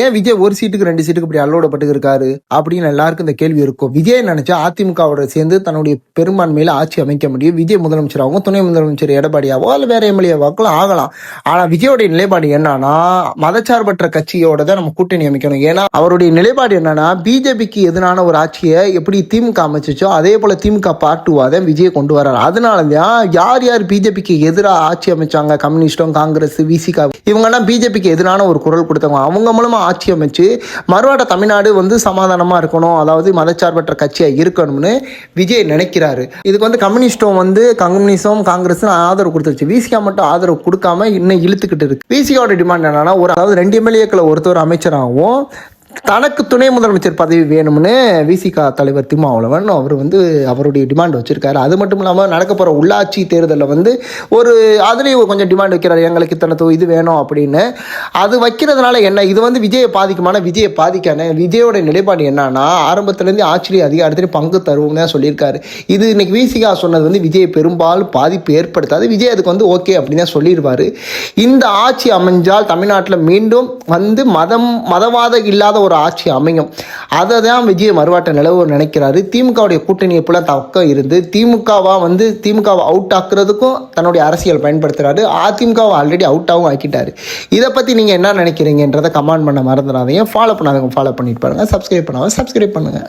ஏன் விஜய் ஒரு சீட்டுக்கு 2 சீட்டுக்கு இப்படி அல்லோடப்பட்டு இருக்காரு அப்படின்னு எல்லாருக்கும் இந்த கேள்வி இருக்கும். விஜய் நினைச்சா அதிமுகவோட சேர்ந்து தன்னுடைய பெரும்பான்மையில ஆட்சி அமைக்க முடியும். விஜய் முதலமைச்சராகவும் துணை முதலமைச்சர் எடப்பாடியாவோ அல்ல வேற எம்எல்ஏவாக்களும் ஆகலாம். ஆனா விஜயோடைய நிலைப்பாடு என்னன்னா, மதச்சார்பற்ற கட்சியோட தான் நம்ம கூட்டணி அமைக்கணும். ஏன்னா அவருடைய நிலைப்பாடு என்னன்னா, பிஜேபிக்கு எதிரான ஒரு ஆட்சியை எப்படி திமுக அமைச்சிச்சோ அதே போல திமுக பார்ட்டுவாதான் விஜய் கொண்டு வர்றாரு. அதனாலதான் யார் யார் பிஜேபிக்கு எதிராக ஆட்சி அமைச்சாங்க, கம்யூனிஸ்டும் காங்கிரஸ் விசிகா இவங்கெல்லாம் பிஜேபிக்கு எதிரான ஒரு குரல் கொடுத்தவங்க. அவங்க மூலமா ஆட்சி அமைச்சு மறுவாட தமிழ்நாடு சமாதானமா இருக்கணும், அதாவது மதச்சார்பற்ற கட்சியா இருக்கணும்னு விஜய் நினைக்கிறாரு. இதுக்கு கம்யூனிஸ்டும் காங்கிரஸ் ஆதரவு கொடுத்துருச்சு. விசிகா மட்டும் ஆதரவு கொடுக்காம இன்னும் இழுத்துக்கிட்டு இருக்கு. விசிகாவோட டிமாண்ட் என்னன்னா, அதாவது 2 எம்எல்ஏக்களை ஒருத்தர் அமைச்சராகவும் தனக்கு துணை முதலமைச்சர் பதவி வேணும்னு விசிகா தலைவர் திருமாவளவன் அவர் அவருடைய டிமாண்ட் வச்சிருக்காரு. அது மட்டும் இல்லாமல் நடக்க போகிற உள்ளாட்சி தேர்தலில் ஒரு அதுலேயும் கொஞ்சம் டிமாண்ட் வைக்கிறார், எங்களுக்கு இத்தனை இது வேணும் அப்படின்னு. அது வைக்கிறதுனால என்ன, இது விஜயை பாதிக்குமான விஜயை பாதிக்கான. விஜயோட நிலைப்பாடு என்னன்னா, ஆரம்பத்துலேருந்து ஆட்சியிலே அதிகாரத்திலே பங்கு தருவோம்னு தான் சொல்லியிருக்காரு. இது இன்னைக்கு விசிகா சொன்னது விஜய் பெரும்பாலும் பாதிப்பு ஏற்படுத்தாது. விஜய் அதுக்கு ஓகே அப்படின்னு தான் சொல்லிடுவார். இந்த ஆட்சி அமைஞ்சால் தமிழ்நாட்டில் மீண்டும் மதவாத இல்லாத ஒரு ஆட்சி அமையும். அதை தான் விஜய் மறுவாட்ட நிலவு நினைக்கிறாரு. திமுகவுடைய கூட்டணி எப்பெல்லாம் தக்க இருந்து திமுகவை அவுட் ஆக்குறதுக்கும் தன்னுடைய அரசியல் பயன்படுத்துறாரு. அதிமுகவை ஆல்ரெடி அவுட்டாகவும் ஆக்கிட்டாரு. இதை பற்றி நீங்கள் என்ன நினைக்கிறீங்கன்றதை கமெண்ட் பண்ண மறந்துடாதீங்க. ஃபாலோ பண்ணாதவங்க ஃபாலோ பண்ணிட்டு பாருங்க. சப்ஸ்கிரைப் பண்ணுங்க.